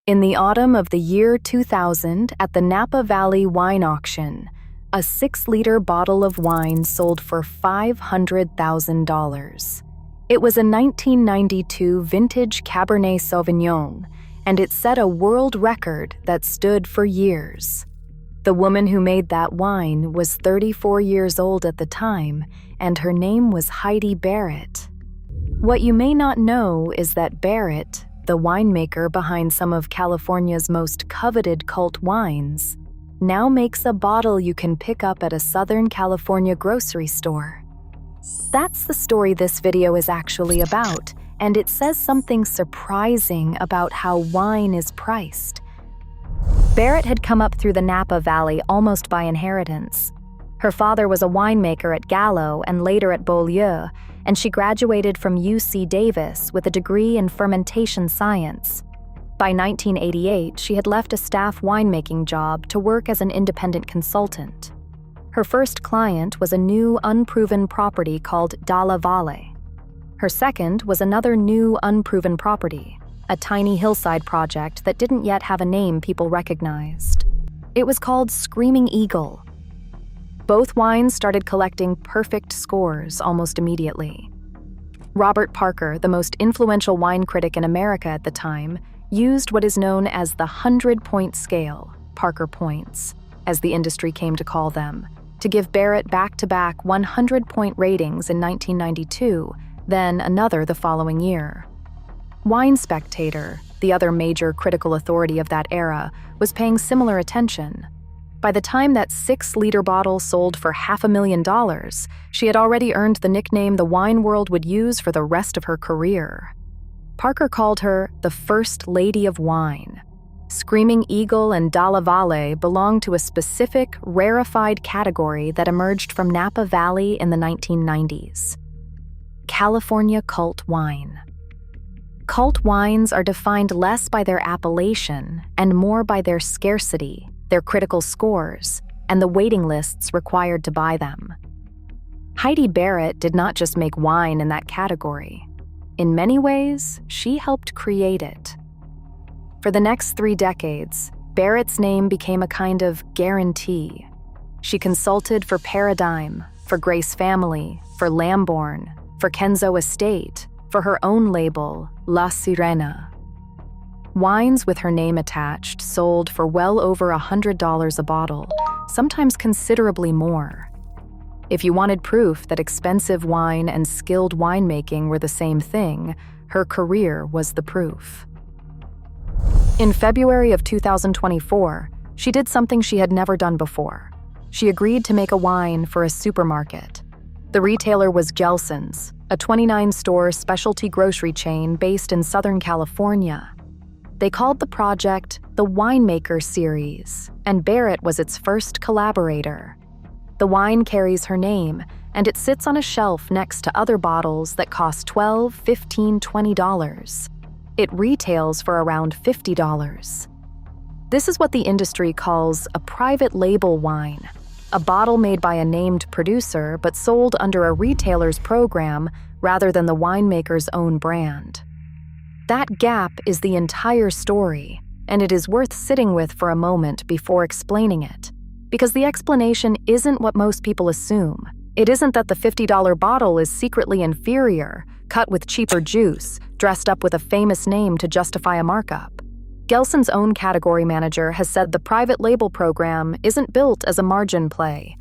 In the autumn of the year 2000, at the Napa Valley wine auction, a 6-liter bottle of wine sold for $500,000. It was a 1992 vintage Cabernet Sauvignon, and it set a world record that stood for years. The woman who made that wine was 34 years old at the time, and her name was Heidi Barrett. What you may not know is that Barrett, the winemaker behind some of California's most coveted cult wines, now makes a bottle you can pick up at a Southern California grocery store. That's the story this video is actually about, and it says something surprising about how wine is priced. Barrett had come up through the Napa Valley almost by inheritance. Her father was a winemaker at Gallo and later at Beaulieu, and she graduated from UC Davis with a degree in fermentation science. By 1988, she had left a staff winemaking job to work as an independent consultant. Her first client was a new, unproven property called Dalla Valle. Her second was another new, unproven property, a tiny hillside project that didn't yet have a name people recognized. It was called Screaming Eagle. Both wines started collecting perfect scores almost immediately. Robert Parker, the most influential wine critic in America at the time, used what is known as the 100-point scale, Parker points, as the industry came to call them, to give Barrett back-to-back 100-point ratings in 1992, then another the following year. Wine Spectator, the other major critical authority of that era, was paying similar attention. By the time that 6-liter bottle sold for $500,000, she had already earned the nickname the wine world would use for the rest of her career. Parker called her the First Lady of Wine. Screaming Eagle and Dalla Valle belonged to a specific, rarefied category that emerged from Napa Valley in the 1990s. California cult wine. Cult wines are defined less by their appellation and more by their scarcity, their critical scores, and the waiting lists required to buy them. Heidi Barrett did not just make wine in that category. In many ways, she helped create it. For the next 3 decades, Barrett's name became a kind of guarantee. She consulted for Paradigm, for Grace Family, for Lamborn, for Kenzo Estate, for her own label, La Sirena. Wines with her name attached sold for well over $100 a bottle, sometimes considerably more. If you wanted proof that expensive wine and skilled winemaking were the same thing, her career was the proof. In February of 2024, she did something she had never done before. She agreed to make a wine for a supermarket. The retailer was Gelson's, a 29-store specialty grocery chain based in Southern California. They called the project the Winemaker series, and Barrett was its first collaborator. The wine carries her name, and it sits on a shelf next to other bottles that cost $12, $15, $20. It retails for around $50. This is what the industry calls a private label wine, a bottle made by a named producer but sold under a retailer's program rather than the winemaker's own brand. That gap is the entire story, and it is worth sitting with for a moment before explaining it. Because the explanation isn't what most people assume. It isn't that the $50 bottle is secretly inferior, cut with cheaper juice, dressed up with a famous name to justify a markup. Gelson's own category manager has said the private label program isn't built as a margin play.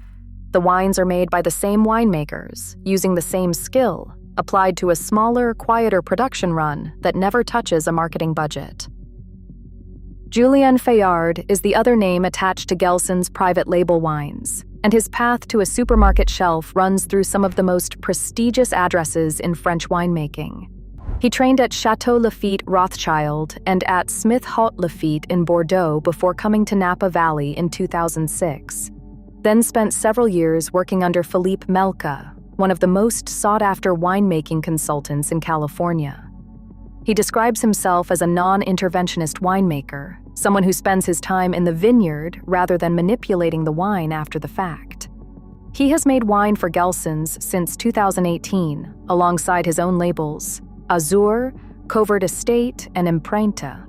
The wines are made by the same winemakers, using the same skill, applied to a smaller, quieter production run that never touches a marketing budget. Julien Fayard is the other name attached to Gelson's private label wines, and his path to a supermarket shelf runs through some of the most prestigious addresses in French winemaking. He trained at Chateau Lafite Rothschild and at Smith Haut Lafite in Bordeaux before coming to Napa Valley in 2006, then spent several years working under Philippe Melka, one of the most sought-after winemaking consultants in California. He describes himself as a non-interventionist winemaker, someone who spends his time in the vineyard rather than manipulating the wine after the fact. He has made wine for Gelson's since 2018, alongside his own labels, Azur, Covert Estate, and Imprenta.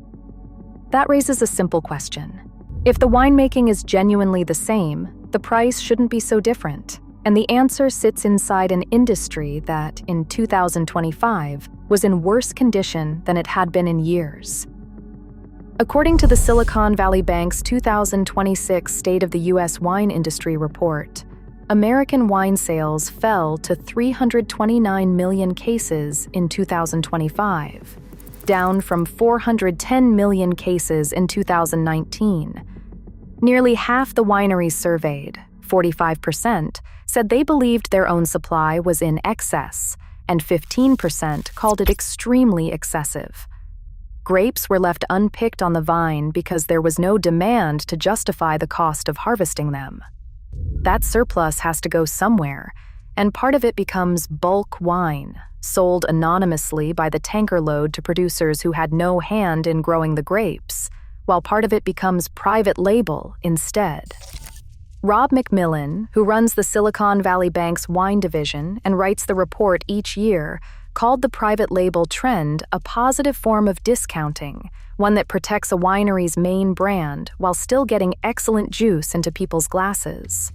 That raises a simple question. If the winemaking is genuinely the same, the price shouldn't be so different. And the answer sits inside an industry that, in 2025, was in worse condition than it had been in years. According to the Silicon Valley Bank's 2026 State of the U.S. Wine Industry Report, American wine sales fell to 329 million cases in 2025, down from 410 million cases in 2019. Nearly half the wineries surveyed, 45%, said they believed their own supply was in excess, and 15% called it extremely excessive. Grapes were left unpicked on the vine because there was no demand to justify the cost of harvesting them. That surplus has to go somewhere, and part of it becomes bulk wine, sold anonymously by the tanker load to producers who had no hand in growing the grapes, while part of it becomes private label instead. Rob McMillan, who runs the Silicon Valley Bank's wine division and writes the report each year, called the private label trend a positive form of discounting, one that protects a winery's main brand while still getting excellent juice into people's glasses.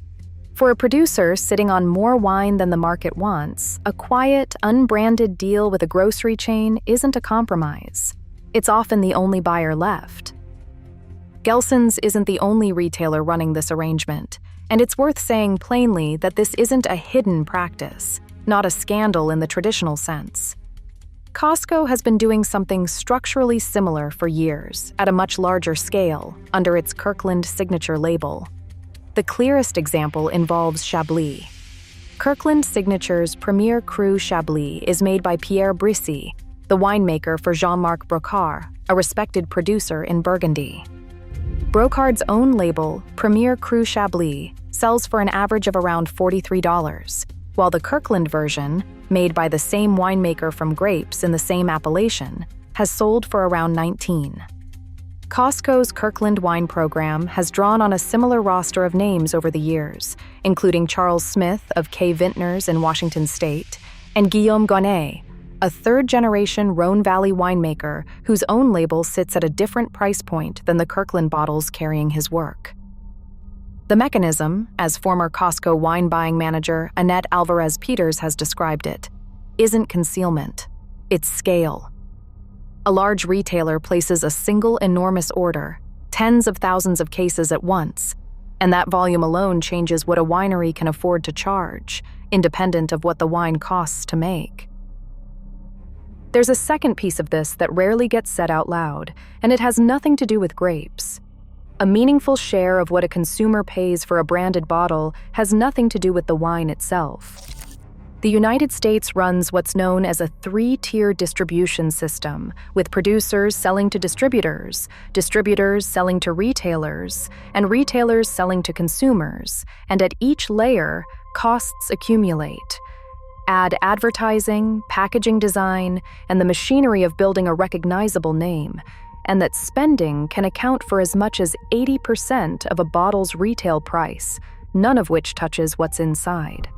For a producer sitting on more wine than the market wants, a quiet, unbranded deal with a grocery chain isn't a compromise. It's often the only buyer left. Gelson's isn't the only retailer running this arrangement, and it's worth saying plainly that this isn't a hidden practice, not a scandal in the traditional sense. Costco has been doing something structurally similar for years, at a much larger scale, under its Kirkland signature label. The clearest example involves Chablis. Kirkland Signature's Premier Cru Chablis is made by Pierre Brissy, the winemaker for Jean-Marc Brocard, a respected producer in Burgundy. Brocard's own label, Premier Cru Chablis, sells for an average of around $43, while the Kirkland version, made by the same winemaker from grapes in the same appellation, has sold for around $19. Costco's Kirkland wine program has drawn on a similar roster of names over the years, including Charles Smith of K. Vintners in Washington State, and Guillaume Gonnet, a third-generation Rhone Valley winemaker whose own label sits at a different price point than the Kirkland bottles carrying his work. The mechanism, as former Costco wine buying manager Annette Alvarez-Peters has described it, isn't concealment, it's scale. A large retailer places a single enormous order, tens of thousands of cases at once, and that volume alone changes what a winery can afford to charge, independent of what the wine costs to make. There's a second piece of this that rarely gets said out loud, and it has nothing to do with grapes. A meaningful share of what a consumer pays for a branded bottle has nothing to do with the wine itself. The United States runs what's known as a three-tier distribution system, with producers selling to distributors, distributors selling to retailers, and retailers selling to consumers, and at each layer, costs accumulate. Add advertising, packaging design, and the machinery of building a recognizable name, and that spending can account for as much as 80% of a bottle's retail price, none of which touches what's inside.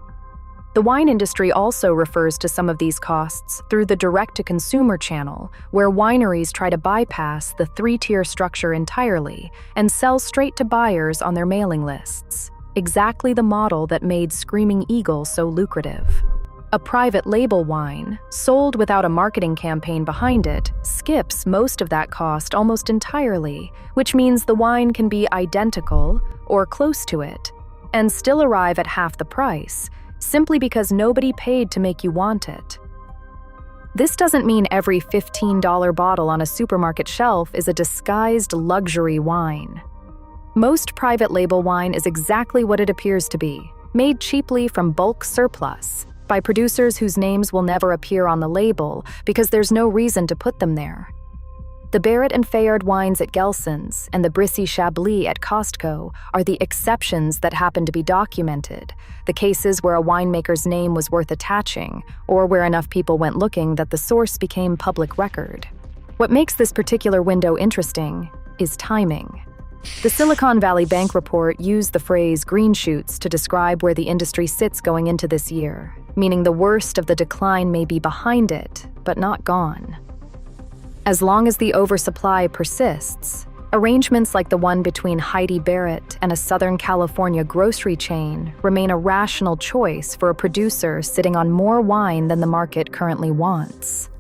The wine industry also refers to some of these costs through the direct-to-consumer channel, where wineries try to bypass the three-tier structure entirely and sell straight to buyers on their mailing lists, exactly the model that made Screaming Eagle so lucrative. A private label wine, sold without a marketing campaign behind it, skips most of that cost almost entirely, which means the wine can be identical, or close to it, and still arrive at half the price, simply because nobody paid to make you want it. This doesn't mean every $15 bottle on a supermarket shelf is a disguised luxury wine. Most private label wine is exactly what it appears to be, made cheaply from bulk surplus, by producers whose names will never appear on the label because there's no reason to put them there. The Barrett and Fayard wines at Gelson's and the Brissy Chablis at Costco are the exceptions that happen to be documented, the cases where a winemaker's name was worth attaching, or where enough people went looking that the source became public record. What makes this particular window interesting is timing. The Silicon Valley Bank report used the phrase green shoots to describe where the industry sits going into this year, meaning the worst of the decline may be behind it, but not gone. As long as the oversupply persists, Arrangements like the one between Heidi Barrett and a Southern California grocery chain remain a rational choice for a producer sitting on more wine than the market currently wants.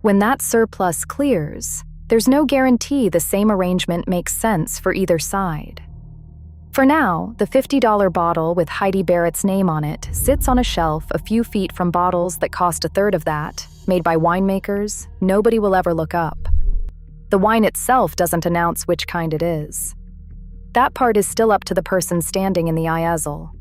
When that surplus clears, there's no guarantee the same arrangement makes sense for either side. For now, the $50 bottle with Heidi Barrett's name on it sits on a shelf a few feet from bottles that cost a third of that, made by winemakers nobody will ever look up. The wine itself doesn't announce which kind it is. That part is still up to the person standing in the aisle.